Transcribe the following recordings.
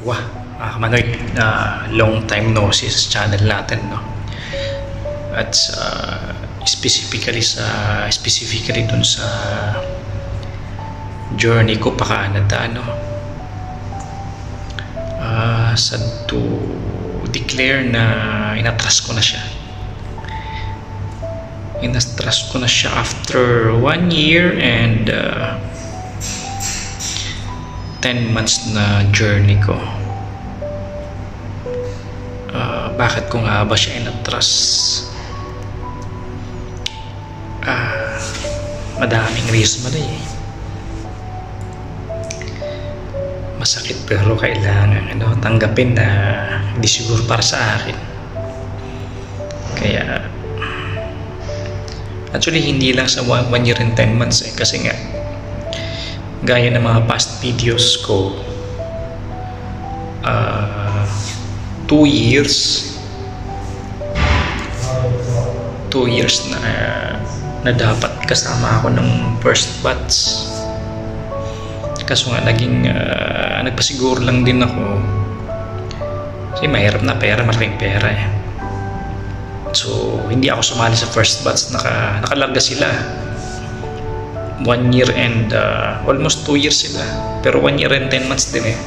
Wah, Manoy, long time no see sa channel natin, no? At specifically dun sa journey ko pa Canada, no? Sad to declare na inatras ko na siya. Inatras ko na siya after 1 year and 10 months na journey ko. Bakit ko nga ba siya inatras? Madaming reason mo na eh. Masakit pero kailangan tanggapin na hindi siguro para sa akin. Kaya actually hindi lang sa 1 year and 10 months eh, kasi nga gaya ng mga past videos ko, 2 years na dapat kasama ako ng first batch. Kaso nga nagpasiguro lang din ako kasi mahirap na pera, malaking pera eh. So hindi ako sumali sa first batch. Nakalarga sila 1 year and almost 2 years sila, pero 1 year and 10 months din eh,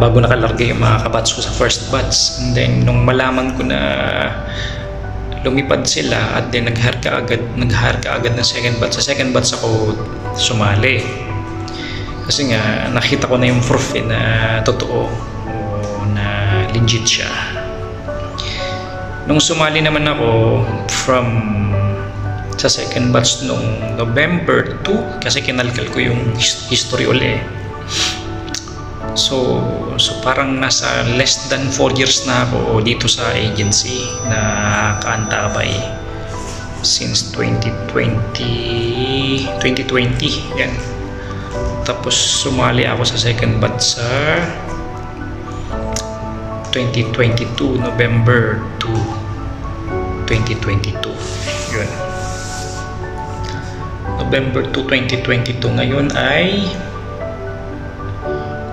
bago nakalarga yung mga kabatch ko sa first batch. And then nung malaman ko na lumipad sila at then nag-hire ka agad ng second batch, sa second batch ako sumali kasi nga nakita ko na yung proof na totoo o na legit siya. Nung sumali naman ako sa second batch nung November 2, kasi kinalkal ko yung history uli. So parang nasa less than 4 years na ako dito sa agency na kaantabay since 2020 yan. Tapos sumali ako sa second batch sa 2022 November 2 2022 yun. November 2 2022 ngayon ay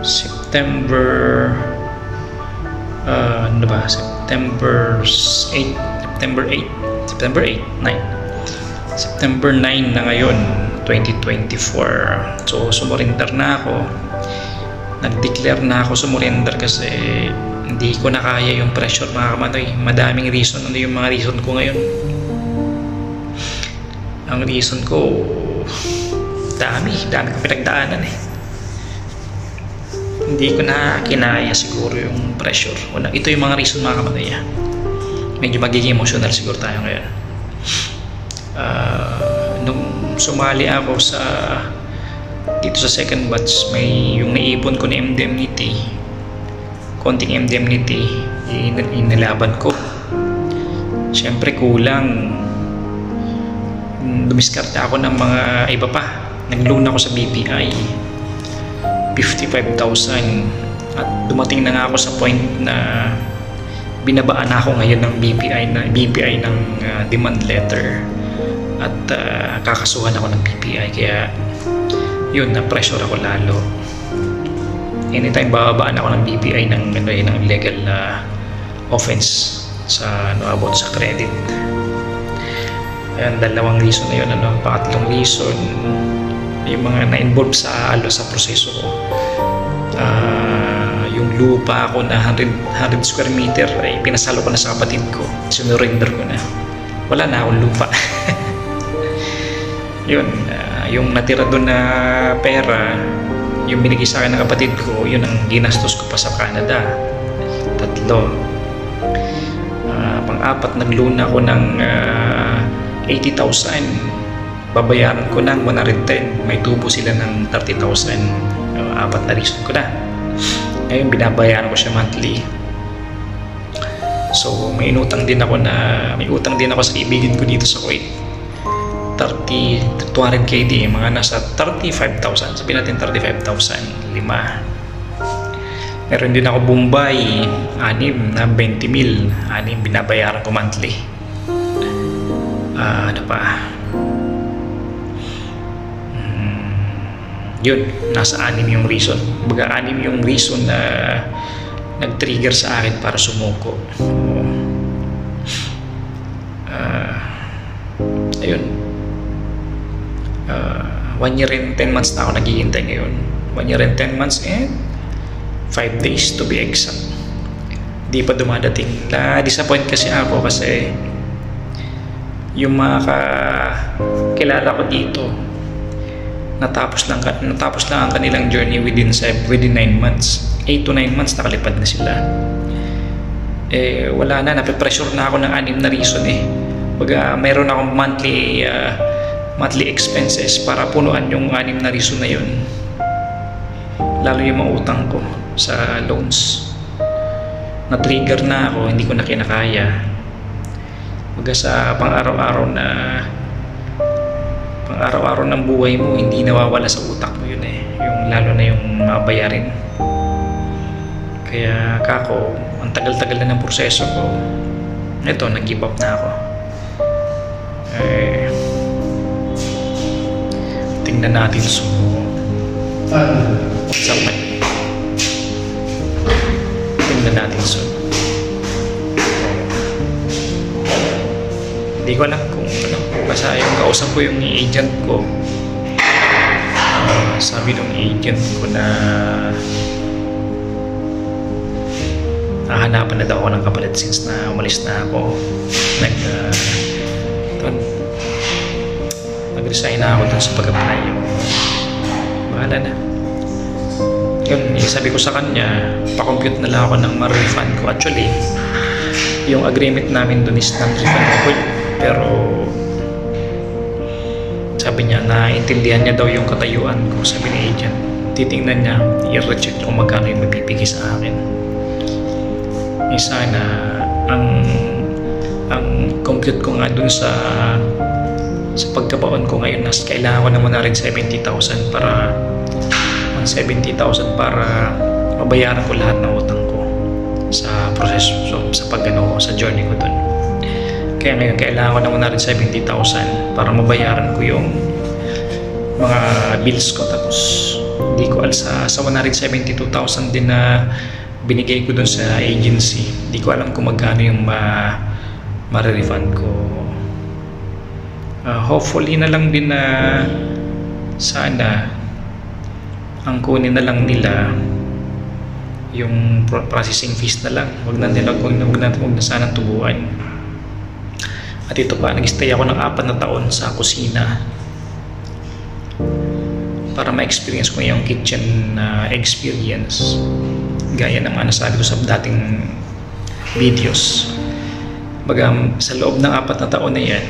September 8 na ngayon 2024. So sumurrender na ako, nag-declare na ako sumurrender kasi hindi ko na kaya yung pressure, mga kamanoy. Madaming reason. Ano yung mga reason ko ngayon? Ang reason ko dami ko pinagdaanan eh. Hindi ko na kinaya siguro yung pressure. Ito yung mga reason, mga kamanoy. Medyo magiging emotional siguro tayo ngayon. Nung sumali ako dito sa second batch, may yung naipon ko na indemnity, konting indemnity, inilaban ko. Siyempre kulang, dumiskarte ako ng mga iba pa. Nag-loan ako sa BPI 55,000 at dumating na nga ako sa point na binabaan na ako ngayon ng BPI ng demand letter at kakasuhan ako ng BPI. Kaya yun, na pressure ako lalo. Anytime bababaan ako ng BPI ng legal offense sa about sa credit. Ayan, dalawang reason na yun. Pangatlong reason, yung mga na-involve sa proseso ko. Yung lupa ko na 100 square meter ay pinasalo ko na sa kapatid ko. Sinurrender ko na. Wala na akong lupa. Yun, yung natira doon na pera, yung binigay sa akin ng kapatid ko, yun ang ginastos ko pa sa Canada. 3. Pang-4, nag-loan ako ng 80,000. Babayaran ko ng 110. May tubo sila ng 30,000. 4 na reason ko na. Ngayon binabayaran ko siya monthly. So may utang din ako sa kaibigan ko dito sa Kuwait. 200 KD, mga nasa 35,000. Sabihin natin 35,000, 5. Meron din ako Bombay, 6 na 20,000. 6 binabayaran ko monthly. Ano pa? yun, nasa 6 yung reason. Baga 6 yung reason na nag-trigger sa akin para sumuko. Ayun. 1 year and 10 months na ako naghihintay ngayon. 1 year and 10 months and 5 days to be exact. Di pa dumadating. Na-disappoint kasi ako kasi yung mga kilala ko dito, natapos lang ang kanilang journey within 9 months. 8 to 9 months nakalipad na sila. Wala na, nape-pressure na ako ng 6 na reason Baga mayroon akong monthly expenses para punuan yung 6 na reason na yun, lalo yung mga utang ko sa loans. Na-trigger na ako, hindi ko na kinakaya. Baga sa pang-araw-araw ng buhay mo, hindi nawawala sa utak mo yun yung lalo na yung mabayarin. Kaya kako, ang tagal-tagal na ng proseso ko, ito, nag-give up na ako. Tingnan natin tingnan natin hindi ko alam kung basta yung kausap ko yung agent ko, sabi ng agent ko na hahanapan na daw ako ng kapalit since na umalis na ako. Nag-resign na ako dun sa pag-apply. Bahala na. Yun, sabi ko sa kanya, pa-compute na lang ako ng ma-refund ko. Actually, yung agreement namin dun is non-refundable. Pero sabi niya, naintindihan niya daw yung katayuan ko. Sabi ni agent, titingnan niya, i-recheck kung magkano yung mabibigay sa akin. Sana ang compute ko nga dun sa pagkabaon ko ngayon, kailangan ko naman na rin 70,000 para mabayaran ko lahat ng utang ko sa proseso, sa sa journey ko dun. Kaya ngayon kailangan ko naman na rin 70,000 para mabayaran ko yung mga bills ko. Tapos hindi ko sa 172,000 din na binigay ko dun sa agency, hindi ko alam kung magkano yung ma-refund ko. Hopefully na lang din na sana ang kunin na lang nila yung processing fees na lang. Huwag na sanang tubuan. At ito pa, nag-stay ako ng 4 na taon sa kusina para ma-experience ko yung kitchen experience, gaya ng nasabi ko sa dating videos. Baga sa loob ng 4 na taon na yan,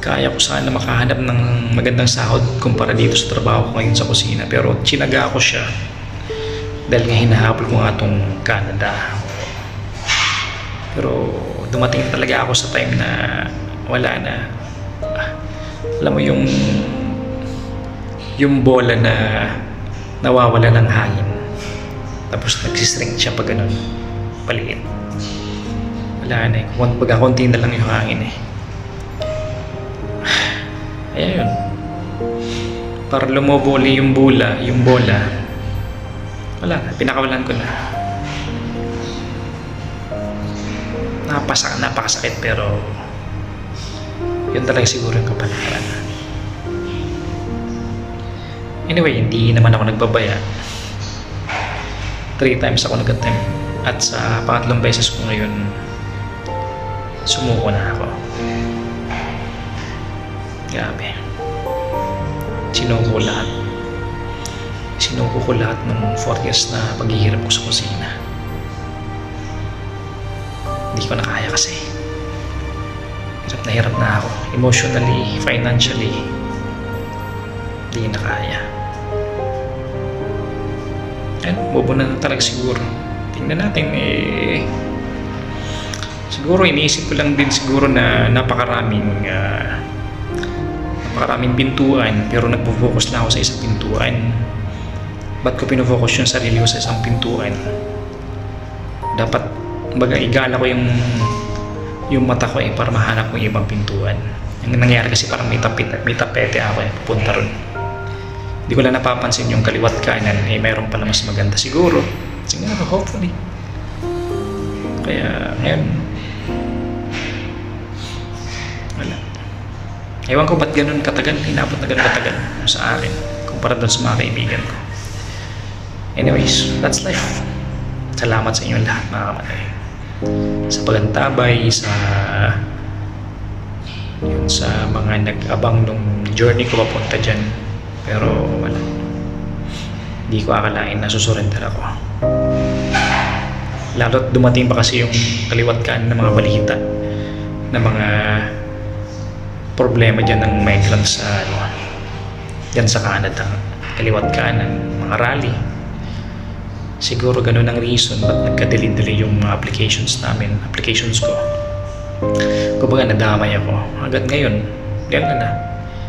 kaya ko sana makahanap ng magandang sahod kumpara dito sa trabaho ko ngayon sa kusina. Pero tsinaga ko siya dahil nga hinahabol ko nga itong Canada. Pero dumating talaga ako sa time na wala na. Alam mo yung bola na nawawala ng hangin, tapos nagsishrink siya pag ganun, paliit. Wala na baga konti na lang yung hangin Ayan yun. Para lumoboli yung bola, wala na, pinakawalan ko na. Napakasakit, pero yun talaga siguro yung kapalaran. Anyway, hindi naman ako nagbabaya. 3 times ako nag-attempt, at sa pangatlong beses ko ngayon, sumuko na ako. Grabe. Sinuko ko lahat ng 4 years na paghihirap ko sa kusina. Hindi ko na kaya kasi. Hirap na ako. Emotionally, financially, hindi na kaya. Bobo na talaga siguro. Tingnan natin siguro iniisip ko lang din siguro na napakaraming pintuan, pero nagpo-focus na ako sa isang pintuan. Ba't ko pinofocus yung sarili ko sa isang pintuan? Dapat igala ko yung mata ko para mahanap ko yung ibang pintuan. Yung nangyari kasi parang may tapete ako pupunta ron. Hindi ko lang napapansin yung kaliwat kanan, mayroon pala mas maganda siguro. Siguro, hopefully. Kaya, ngayon, wala. Ewan ko ba't ganun katagal, inabot na ganun katagal sa akin, kumpara doon sa mga kaibigan ko. Anyways, that's life. Salamat sa inyo lahat, mga kamatay. Sa pagantabay, sa mga nag-abang nung journey ko papunta dyan. Pero wala, hindi ko akalain na susurrender ako. Lalo't dumating pa kasi yung kaliwat kanan ng mga balita na mga problema dyan ng migrants sa dyan sa Canada, kaliwat kanan, mga rally. Siguro ganun ang reason ba't nagka-delay yung mga applications ko. Kumbaga nadamay ako. Hanggang ngayon, gano'n na.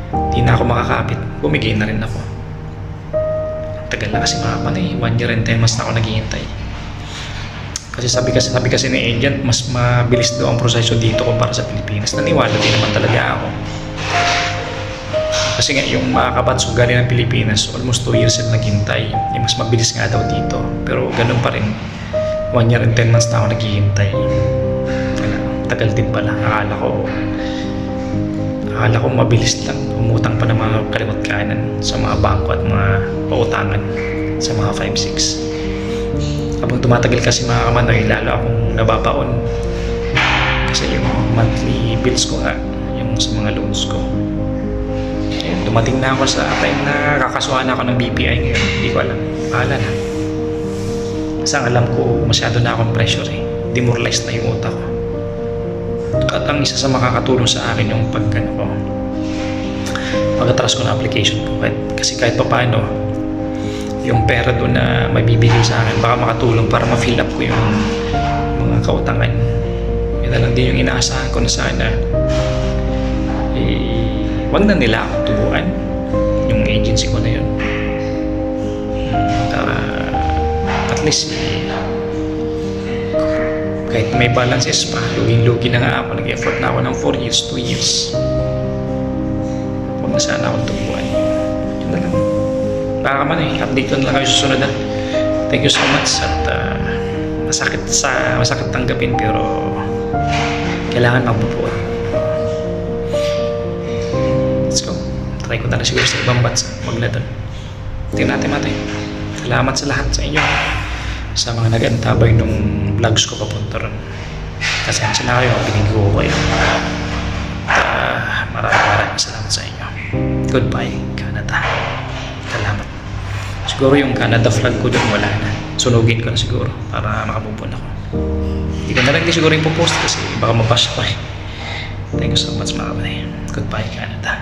Hindi na ako makakapit. Bumigay na rin ako. Tagal na kasi mga panay. 1 year and 10 months na ako naghihintay. Kasi sabi kasi ni agent, mas mabilis daw ang proseso dito kumpara sa Pilipinas. Naniwala din naman talaga ako. Kasi nga yung mga kabatso galing ng Pilipinas, almost 2 years na naghintay. Mas mabilis nga daw dito. Pero ganun pa rin. 1 year and 10 months na ako naghihintay. Tagal din pala. Akala ko mabilis lang. Umutang pa ng mga kaliwat kanan sa mga bangko at mga pautangan sa mga 5-6. Habang tumatagal kasi mga kamanoy, lalo akong nababaon. Kasi yung monthly bills ko nga, yung sa mga loans ko. Ayun, dumating na ako sa time na kakasuhan ako ng BPI ngayon. Hindi ko alam. Bahala na. Kasi ang alam ko, masyado na akong pressure eh. Demoralized na yung utak ko. At ang isa sa makakatulong sa akin yung pag-atras ko na application ko. Kasi kahit pa paano, yung pera doon na mabibigay sa akin, baka makatulong para ma-fill up ko yung mga kautangan. Yun na lang din yung inaasahan ko na sana. Wag na nila akong tubuan, yung agency ko na yun. At least, kahit may balances pa, luging-lugi na nga ako, nag-effort na ako ng 4 years, 2 years. Huwag na sana akong tubuan. Yun na lang. Baka man update ko na lang kayo susunod na. Thank you so much at masakit tanggapin pero kailangan magbubuhat. Let's go. Try ko na rin siguro sa ibang bansa magladon. Tingnan natin. Salamat sa lahat sa inyo, sa mga nag-antabay nung vlogs ko papunta ron. Pasensya na kayo, binigyo ko kayo. Maraming salamat sa inyo. Goodbye, Canada. Salamat. Siguro yung Canada flag ko doon wala na. Sunugin ko na siguro para makabubon ako. Hindi ko na lang siguro yung post kasi baka mabash ko eh. Thank you so much mga kapatid. Goodbye, Canada.